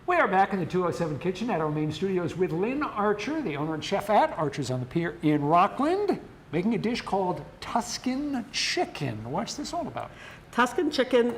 We are back in the 207 kitchen at our main studios with Lynn Archer, the owner and chef at Archer's on the Pier in Rockland, making a dish called Tuscan chicken. What's this all about? Tuscan chicken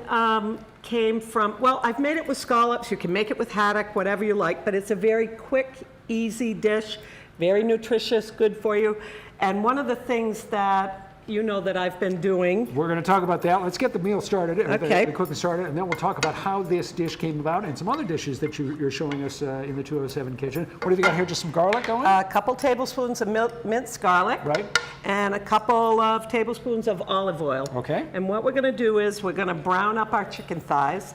came from, well, I've made it with scallops. You can make it with haddock, whatever you like, but it's a very quick, easy dish, very nutritious, good for you. And one of the things that you know that I've been doing. We're going to talk about that. Let's get the meal started, okay. the cooking started, and then we'll talk about how this dish came about and some other dishes that you're showing us in the 207 kitchen. What have you got here? Just some garlic going? A couple tablespoons of minced garlic. Right. And a couple of tablespoons of olive oil. Okay. And what we're going to do is we're going to brown up our chicken thighs.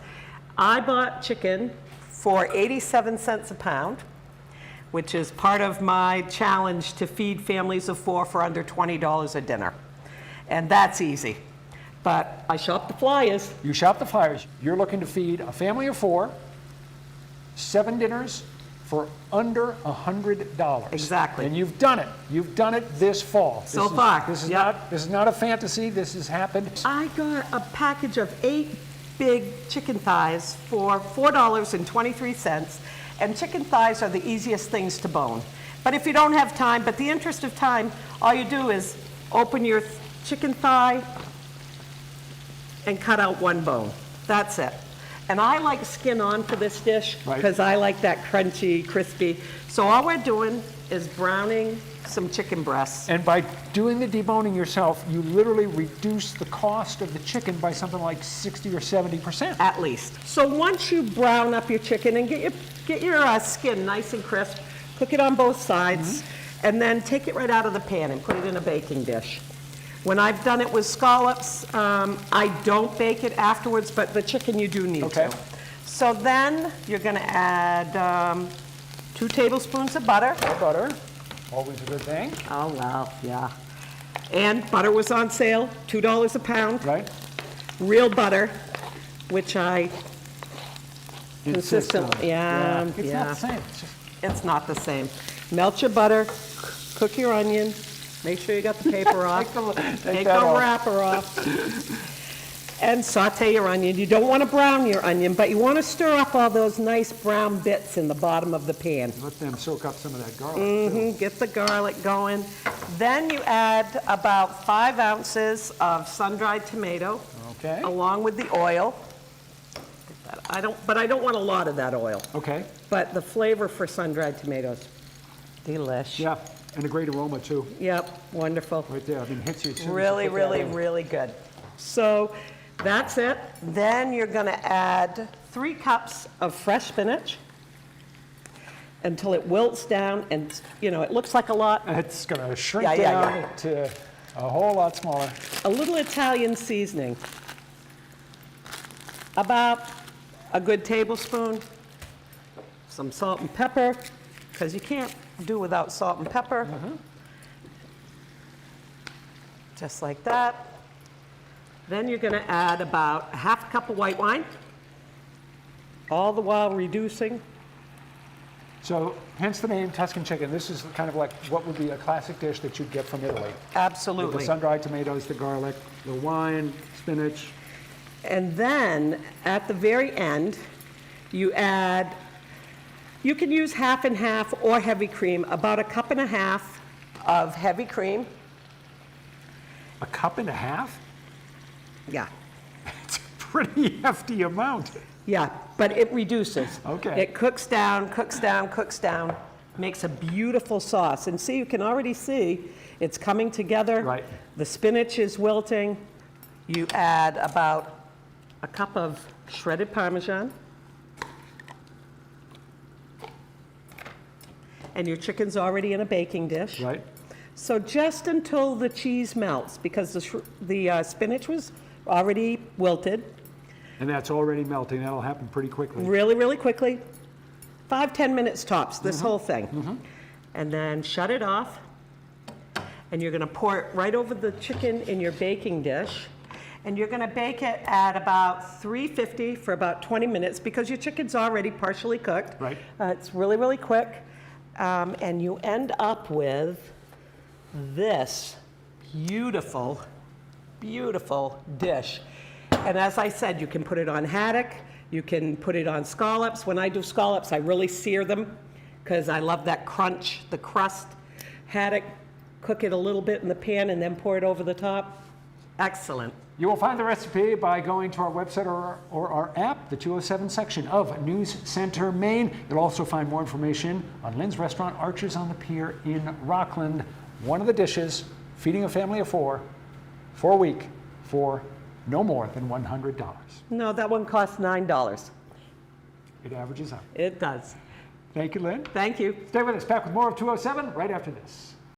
I bought chicken for 87 cents a pound, which is part of my challenge to feed families of 4 for under $20 a dinner. And that's easy. But I shop the flyers. You shop the flyers. You're looking to feed a family of 4, 7 dinners for under $100. Exactly. And you've done it. You've done it this fall. So far. This is Yep. not a fantasy. This has happened. I got a package of 8 big chicken thighs for $4.23. And chicken thighs are the easiest things to bone. But if you don't have time, but the interest of time, all you do is open your chicken thigh and cut out 1 bone. That's it. And I like skin on for this dish because I like that crunchy, crispy. So all we're doing is browning some chicken breasts. And by doing the deboning yourself, you literally reduce the cost of the chicken by something like 60 or 70%. At least. So once you brown up your chicken and get your skin nice and crisp, cook it on both sides, and then take it right out of the pan and put it in a baking dish. When I've done it with scallops, I don't bake it afterwards, but the chicken you do need to. So then you're going to add 2 tablespoons of butter. More butter, always a good thing. Oh, well, yeah. And butter was on sale, $2 a pound. Right. Real butter, which I consistently, It's not the same. It's not the same. Melt your butter, cook your onion, make sure you got the paper off, take the wrapper off, and saute your onion. You don't want to brown your onion, but you want to stir up all those nice brown bits in the bottom of the pan. Let them soak up some of that garlic. Get the garlic going. Then you add about 5 ounces of sun-dried tomato, along with the oil. I don't want a lot of that oil. Okay. But the flavor for sun-dried tomatoes, delish. Yeah, and a great aroma too. Yep, wonderful. Right there. I mean, hits you. Really, really, really good. So that's it. Then you're going to add 3 cups of fresh spinach until it wilts down, and it looks like a lot. It's going to shrink down to a whole lot smaller. A little Italian seasoning, about a good tablespoon. Some salt and pepper, because you can't do without salt and pepper. Just like that. Then you're going to add about a half cup of white wine, all the while reducing. So, hence the name Tuscan chicken. This is kind of like what would be a classic dish that you'd get from Italy. Absolutely. With the sun-dried tomatoes, the garlic, the wine, spinach. And then at the very end, you can use half and half or heavy cream, about 1.5 cups of heavy cream. 1.5 cups? Yeah. It's a pretty hefty amount. Yeah, but it reduces. Okay. It cooks down, makes a beautiful sauce. And see, you can already see it's coming together. Right. The spinach is wilting. You add about 1 cup of shredded Parmesan. And your chicken's already in a baking dish. Right. So just until the cheese melts, because the spinach was already wilted. And that's already melting. That'll happen pretty quickly. Really, really quickly. 5-10 minutes tops, this whole thing. And then shut it off. And you're going to pour it right over the chicken in your baking dish. And you're going to bake it at about 350 for about 20 minutes because your chicken's already partially cooked. Right. It's really, really quick. And you end up with this beautiful, beautiful dish. And as I said, you can put it on haddock, You can put it on scallops. When I do scallops, I really sear them because I love that crunch, the crust. Haddock, cook it a little bit in the pan and then pour it over the top. Excellent. You will find the recipe by going to our website or our app, the 207 section of News Center, Maine. You'll also find more information on Lynn's restaurant, Archer's on the Pier in Rockland. One of the dishes, feeding a family of 4 for a week for no more than $100. No, that one costs $9. It averages out. It does. Thank you, Lynn. Thank you. Stay with us. Back with more of 207 right after this.